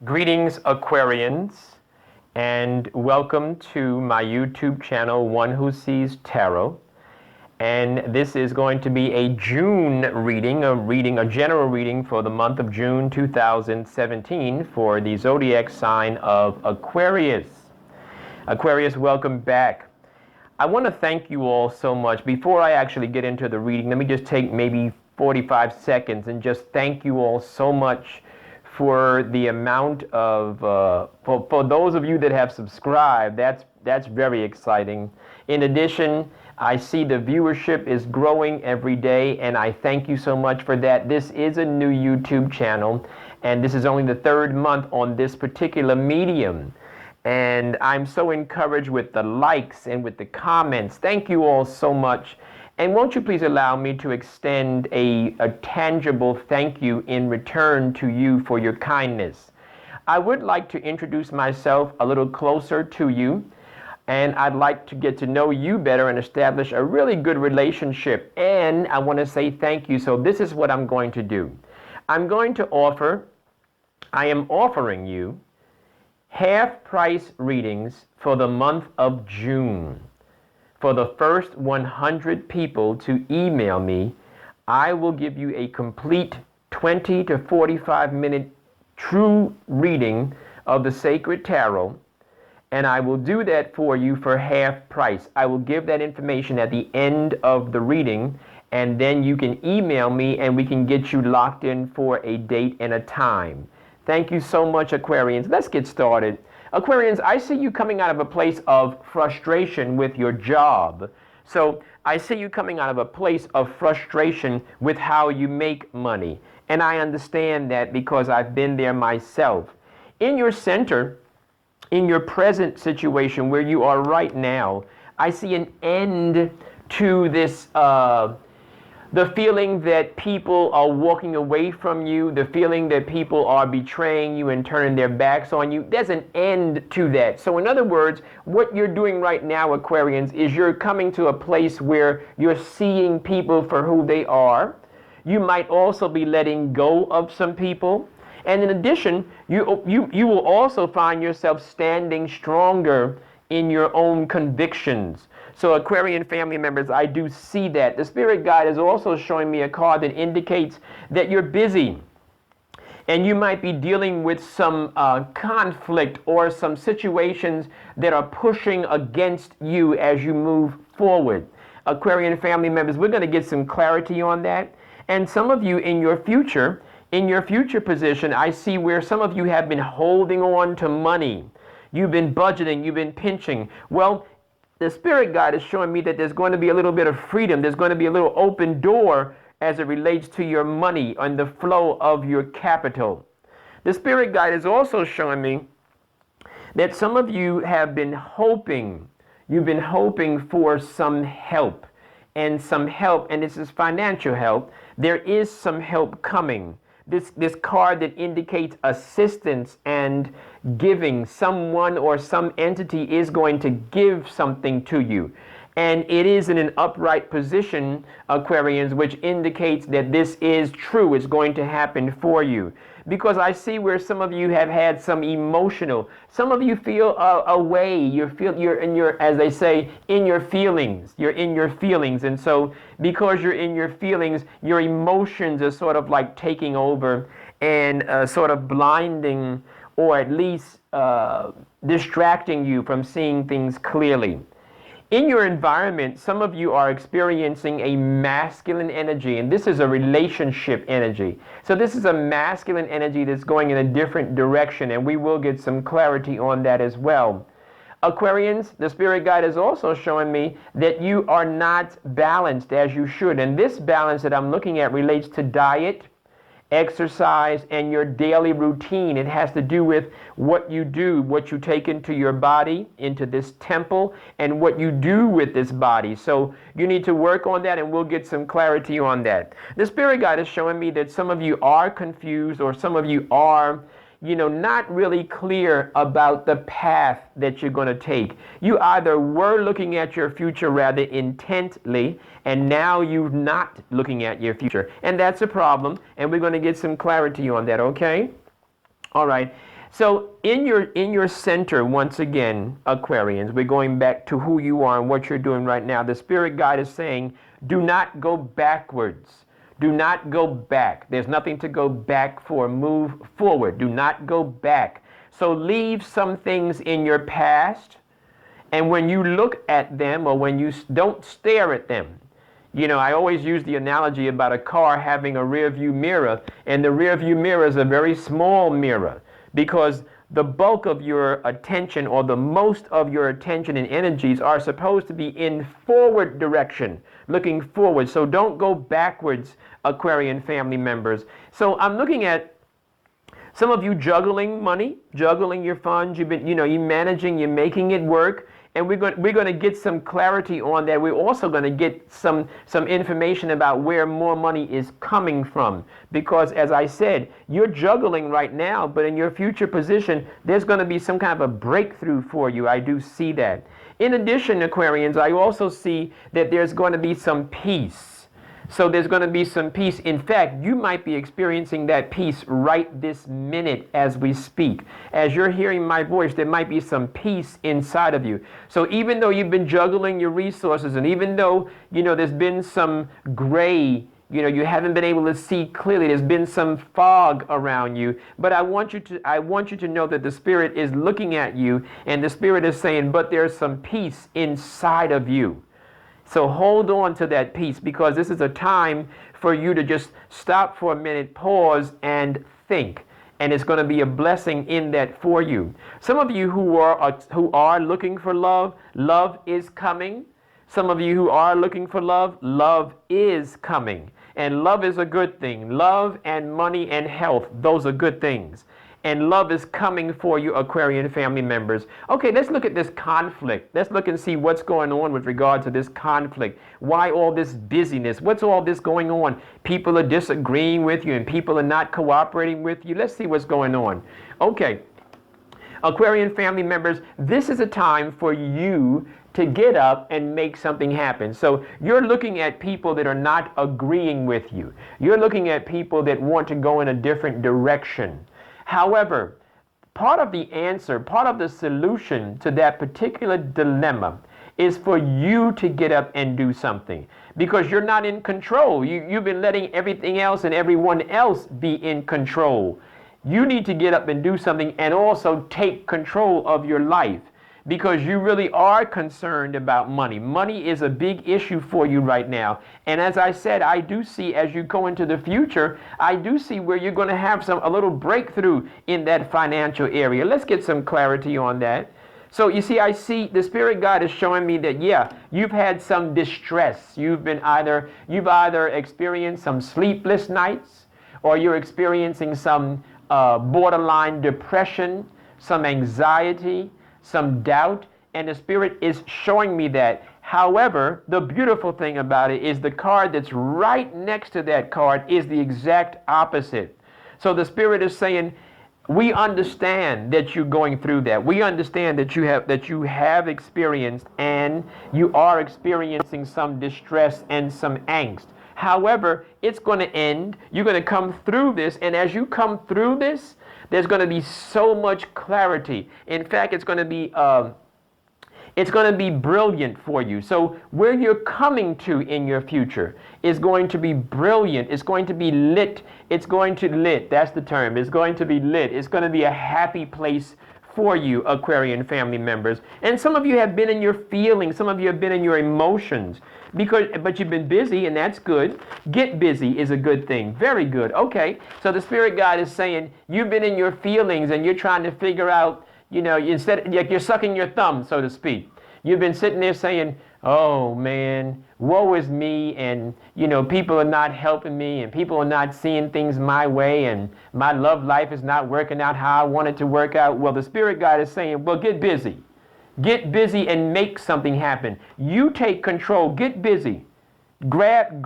Greetings, Aquarians, and welcome to my YouTube channel, One Who Sees Tarot. And this is going to be a June reading, a general reading for the month of June 2017 for the zodiac sign of Aquarius. Aquarius, welcome back. I want to thank you all so much. Before I actually get into the reading, let me just take maybe 45 seconds and just thank you all so much for the amount of, for those of you that have subscribed. That's very exciting. In addition, I see the viewership is growing every day, and I thank you so much for that. This is a new YouTube channel, and this is only the third month on this particular medium. And I'm so encouraged with the likes and with the comments. Thank you all so much. And won't you please allow me to extend a tangible thank you in return to you for your kindness. I would like to introduce myself a little closer to you, and I'd like to get to know you better and establish a really good relationship. And I want to say thank you. So this is what I'm going to do. I am offering you half-price readings for the month of June. For the first 100 people to email me, I will give you a complete 20 to 45 minute true reading of the Sacred Tarot, and I will do that for you for half price. I will give that information at the end of the reading, and then you can email me and we can get you locked in for a date and a time. Thank you so much, Aquarians. Let's get started. Aquarians, I see you coming out of a place of frustration with your job. So I see you coming out of a place of frustration with how you make money. And I understand that because I've been there myself. In your center, in your present situation where you are right now, I see an end to this the feeling that people are walking away from you, the feeling that people are betraying you and turning their backs on you. There's an end to that. So in other words, what you're doing right now, Aquarians, is you're coming to a place where you're seeing people for who they are. You might also be letting go of some people. And in addition, you will also find yourself standing stronger in your own convictions. So Aquarian family members, I do see that. The Spirit Guide is also showing me a card that indicates that you're busy and you might be dealing with some conflict or some situations that are pushing against you as you move forward. Aquarian family members, we're going to get some clarity on that. And some of you in your future position, I see where some of you have been holding on to money. You've been budgeting, you've been pinching. Well, the Spirit Guide is showing me that there's going to be a little bit of freedom. There's going to be a little open door as it relates to your money and the flow of your capital. The Spirit Guide is also showing me that some of you have been hoping. You've been hoping for some help, and this is financial help. There is some help coming. This card that indicates assistance and giving. Someone or some entity is going to give something to you. And it is in an upright position, Aquarians, which indicates that this is true. It's going to happen for you. Because I see where some of you have had some emotional, some of you feel away. You're in your, as they say, in your feelings. You're in your feelings. And so because you're in your feelings, your emotions are sort of like taking over and sort of blinding or at least distracting you from seeing things clearly. In your environment, some of you are experiencing a masculine energy, and this is a relationship energy. So this is a masculine energy that's going in a different direction, and we will get some clarity on that as well. Aquarians, the Spirit Guide is also showing me that you are not balanced as you should. And this balance that I'm looking at relates to diet, exercise, and your daily routine. It has to do with what you do, what you take into your body, into this temple, and what you do with this body. So you need to work on that, and we'll get some clarity on that. The Spirit Guide is showing me that some of you are confused, or some of you are not really clear about the path that you're going to take. You either were looking at your future rather intently, and now you're not looking at your future. And that's a problem, and we're going to get some clarity on that, okay? All right. So in your center, once again, Aquarians, we're going back to who you are and what you're doing right now. The spirit guide is saying, do not go backwards. Do not go back. There's nothing to go back for. Move forward. Do not go back. So leave some things in your past. And when you look at them, or when you don't stare at them, I always use the analogy about a car having a rear view mirror, and the rear view mirror is a very small mirror, because the bulk of your attention, or the most of your attention and energies, are supposed to be in forward direction, looking forward. So don't go backwards, Aquarian family members. So I'm looking at some of you juggling money, juggling your funds. You've been, you're managing, you're making it work. And we're going to get some clarity on that. We're also going to get some information about where more money is coming from. Because as I said, you're juggling right now, but in your future position, there's going to be some kind of a breakthrough for you. I do see that. In addition, Aquarians, I also see that there's going to be some peace. So there's going to be some peace. In fact, you might be experiencing that peace right this minute as we speak. As you're hearing my voice, there might be some peace inside of you. So even though you've been juggling your resources, and even though, there's been some gray, you haven't been able to see clearly, there's been some fog around you, but I want you to know that the Spirit is looking at you, and the Spirit is saying, but there's some peace inside of you. So hold on to that peace, because this is a time for you to just stop for a minute, pause, and think. And it's going to be a blessing in that for you. Some of you who are looking for love, love is coming. Some of you who are looking for love, love is coming. And love is a good thing. Love and money and health, those are good things. And love is coming for you, Aquarian family members. Okay, let's look at this conflict. Let's look and see what's going on with regard to this conflict. Why all this busyness? What's all this going on? People are disagreeing with you, and people are not cooperating with you. Let's see what's going on. Okay, Aquarian family members, this is a time for you to get up and make something happen. So you're looking at people that are not agreeing with you. You're looking at people that want to go in a different direction. However, part of the answer, part of the solution to that particular dilemma is for you to get up and do something, because you're not in control. You've been letting everything else and everyone else be in control. You need to get up and do something, and also take control of your life, because you really are concerned about money. Money is a big issue for you right now. And as I said, I do see, as you go into the future, I do see where you're going to have a little breakthrough in that financial area. Let's get some clarity on that. So you see, I see the Spirit God is showing me that, you've had some distress. You've either experienced some sleepless nights, or you're experiencing some borderline depression, some anxiety, some doubt, and the Spirit is showing me that. However, the beautiful thing about it is the card that's right next to that card is the exact opposite. So the Spirit is saying, we understand that you're going through that. We understand that you have experienced, and you are experiencing some distress and some angst. However, it's going to end. You're going to come through this, and as you come through this, there's going to be so much clarity. In fact, it's going to be brilliant for you. So where you're coming to in your future is going to be brilliant. It's going to be lit. It's going to lit. That's the term. It's going to be lit. It's going to be a happy place for you, Aquarian family members. And some of you have been in your feelings. Some of you have been in your emotions. But you've been busy, and that's good. Get busy is a good thing. Very good. Okay. So the Spirit God is saying you've been in your feelings, and you're trying to figure out, instead, like you're sucking your thumb, so to speak. You've been sitting there saying, oh man, woe is me, and people are not helping me, and people are not seeing things my way, and my love life is not working out how I want it to work out. Well, the Spirit God is saying, well, get busy. Get busy and make something happen. You take control. Get busy. Grab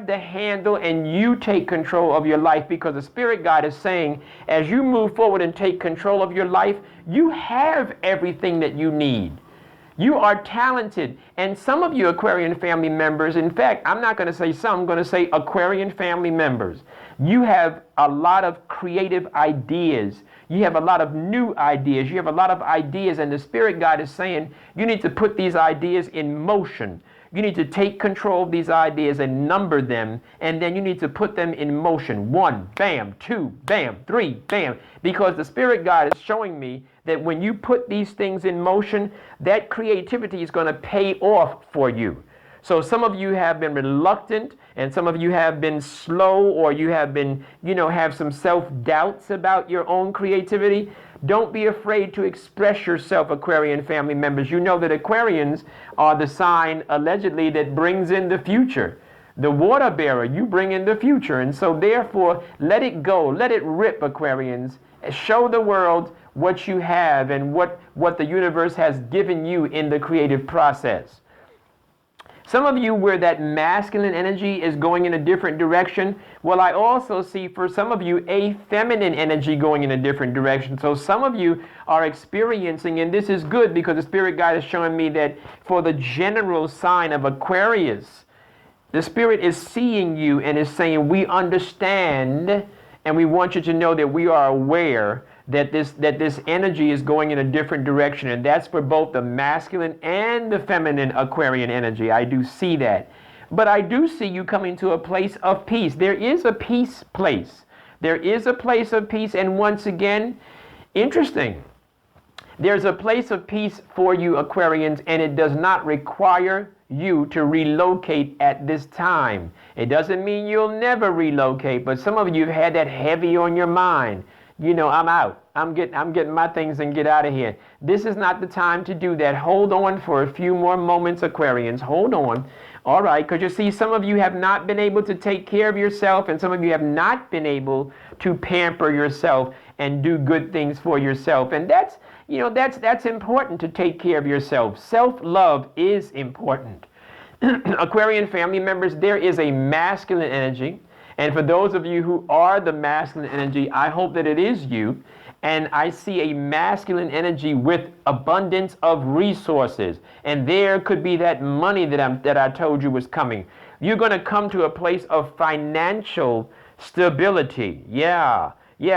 the handle, and you take control of your life, because the Spirit God is saying, as you move forward and take control of your life, you have everything that you need. You are talented. And some of you Aquarian family members, in fact, I'm not going to say some, I'm going to say Aquarian family members. You have a lot of creative ideas. You have a lot of new ideas. You have a lot of ideas, and the Spirit God is saying you need to put these ideas in motion. You need to take control of these ideas and number them, and then you need to put them in motion. 1, bam, 2, bam, 3, bam. Because the Spirit God is showing me that when you put these things in motion, that creativity is going to pay off for you. So some of you have been reluctant, and some of you have been slow, or you have been, have some self-doubts about your own creativity. Don't be afraid to express yourself, Aquarian family members. You know that Aquarians are the sign, allegedly, that brings in the future. The water bearer, you bring in the future. And so therefore, let it go. Let it rip, Aquarians. Show the world what you have and what the universe has given you in the creative process. Some of you where that masculine energy is going in a different direction, well, I also see for some of you a feminine energy going in a different direction. So some of you are experiencing, and this is good because the Spirit Guide is showing me that for the general sign of Aquarius, the Spirit is seeing you and is saying, we understand, and we want you to know that we are aware that this energy is going in a different direction, and that's for both the masculine and the feminine Aquarian energy. I do see that. But I do see you coming to a place of peace. There is a peace place. There is a place of peace, and once again, interesting. There's a place of peace for you Aquarians, and it does not require you to relocate at this time. It doesn't mean you'll never relocate, but some of you have had that heavy on your mind. I'm out. I'm getting my things and get out of here. This is not the time to do that. Hold on for a few more moments, Aquarians. Hold on. All right, because you see, some of you have not been able to take care of yourself, and some of you have not been able to pamper yourself and do good things for yourself. And that's important, to take care of yourself. Self-love is important. Aquarian family members, there is a masculine energy. And for those of you who are the masculine energy, I hope that it is you. And I see a masculine energy with abundance of resources. And there could be that money that I told you was coming. You're going to come to a place of financial stability. Yeah.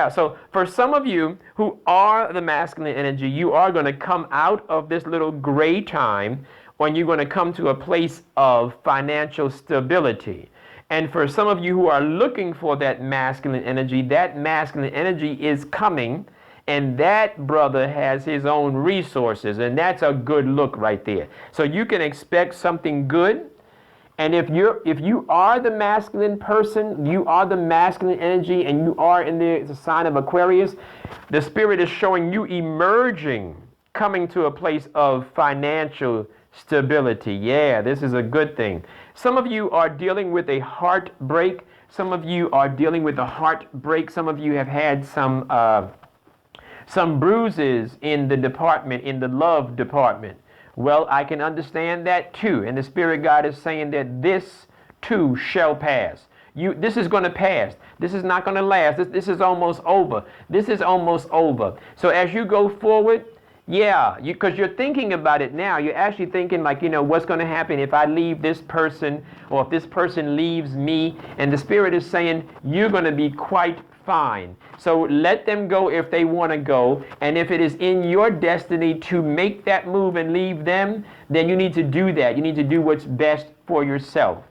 So for some of you who are the masculine energy, you are going to come out of this little gray time when you're going to come to a place of financial stability. And for some of you who are looking for that masculine energy is coming, and that brother has his own resources, and that's a good look right there. So you can expect something good. And if you are the masculine person, you are the masculine energy, and you are in the sign of Aquarius, the Spirit is showing you emerging, coming to a place of financial stability. Yeah, this is a good thing. Some of you are dealing with a heartbreak. Some of you are dealing with a heartbreak. Some of you have had some bruises in the love department. Well, I can understand that too. And the Spirit God is saying that this too shall pass. This is going to pass. This is not going to last. This is almost over. This is almost over. So as you go forward, because you're thinking about it now. You're actually thinking like, what's going to happen if I leave this person, or if this person leaves me? And the Spirit is saying you're going to be quite fine. So let them go if they want to go. And if it is in your destiny to make that move and leave them, then you need to do that. You need to do what's best for yourself.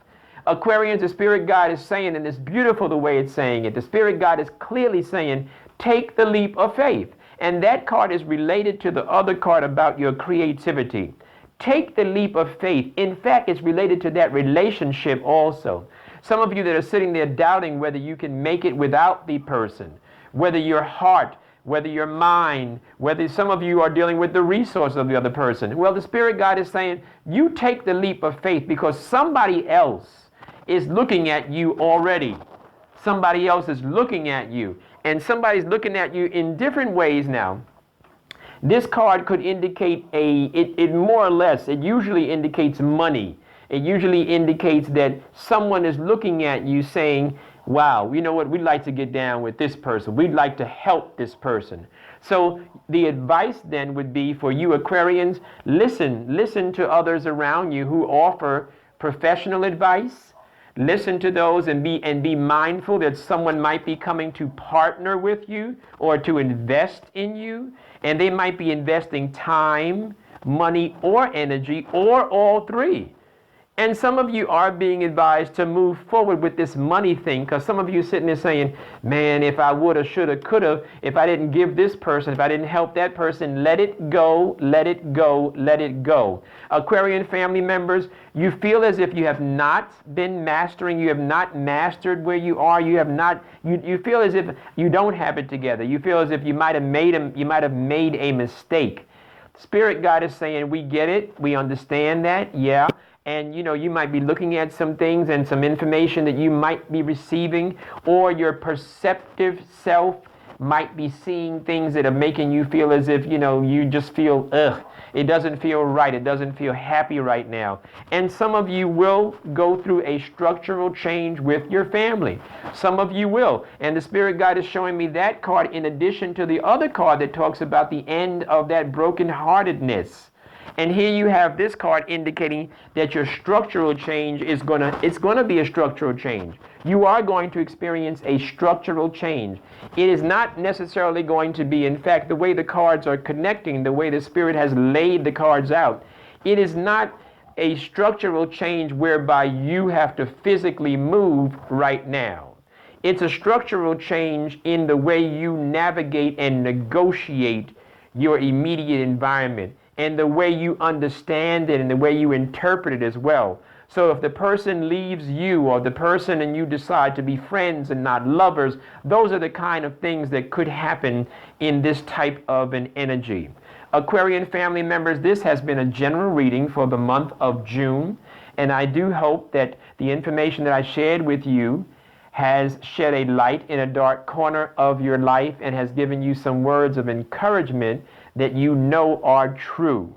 Aquarians, the Spirit God is saying, and it's beautiful the way it's saying it, the Spirit God is clearly saying, take the leap of faith. And that card is related to the other card about your creativity. Take the leap of faith. In fact, it's related to that relationship also. Some of you that are sitting there doubting whether you can make it without the person, whether your heart, whether your mind, whether some of you are dealing with the resource of the other person. Well, the Spirit God is saying, you take the leap of faith because somebody else is looking at you already. Somebody else is looking at you. And somebody's looking at you in different ways now. This card could indicate it more or less, it usually indicates money. It usually indicates that someone is looking at you saying, Wow, you know what? We'd like to get down with this person. We'd like to help this person. So the advice then would be for you Aquarians, listen to others around you who offer professional advice. Listen to those and be mindful that someone might be coming to partner with you or to invest in you, and they might be investing time, money, or energy, or all three. And some of you are being advised to move forward with this money thing, because some of you are sitting there saying, man, if I woulda, shoulda, coulda, if I didn't give this person, if I didn't help that person, let it go, let it go, let it go. Aquarian family members, you feel as if you have not been mastering, you have not mastered where you are, you feel as if you don't have it together. You feel as if you might have made a mistake. Spirit God is saying, we get it, we understand that, yeah. And you might be looking at some things and some information that you might be receiving, or your perceptive self might be seeing things that are making you feel as if, you just feel, it doesn't feel right. It doesn't feel happy right now. And some of you will go through a structural change with your family. Some of you will. And the Spirit Guide is showing me that card in addition to the other card that talks about the end of that brokenheartedness. And here you have this card indicating that your structural change it's going to be a structural change. You are going to experience a structural change. It is not necessarily going to be, in fact, the way the cards are connecting, the way the Spirit has laid the cards out, it is not a structural change whereby you have to physically move right now. It's a structural change in the way you navigate and negotiate your immediate environment, and the way you understand it and the way you interpret it as well. So if the person leaves you, or the person and you decide to be friends and not lovers, those are the kind of things that could happen in this type of an energy. Aquarian family members, this has been a general reading for the month of June, and I do hope that the information that I shared with you has shed a light in a dark corner of your life and has given you some words of encouragement that you know are true.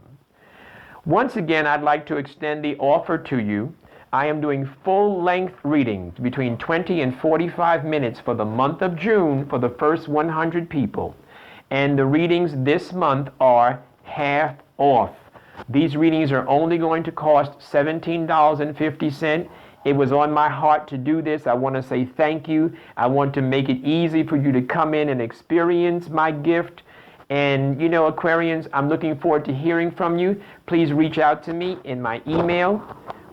Once again, I'd like to extend the offer to you. I am doing full-length readings between 20 and 45 minutes for the month of June for the first 100 people. And the readings this month are half off. These readings are only going to cost $17.50. It was on my heart to do this. I want to say thank you. I want to make it easy for you to come in and experience my gift. And Aquarians, I'm looking forward to hearing from you. Please reach out to me in my email,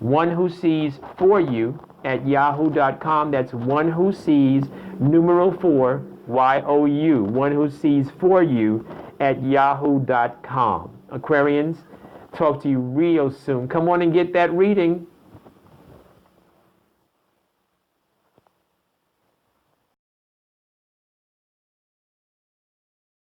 onewhosees4you@yahoo.com. That's onewhosees, numeral 4, YOU, onewhosees4you@yahoo.com. Aquarians, talk to you real soon. Come on and get that reading.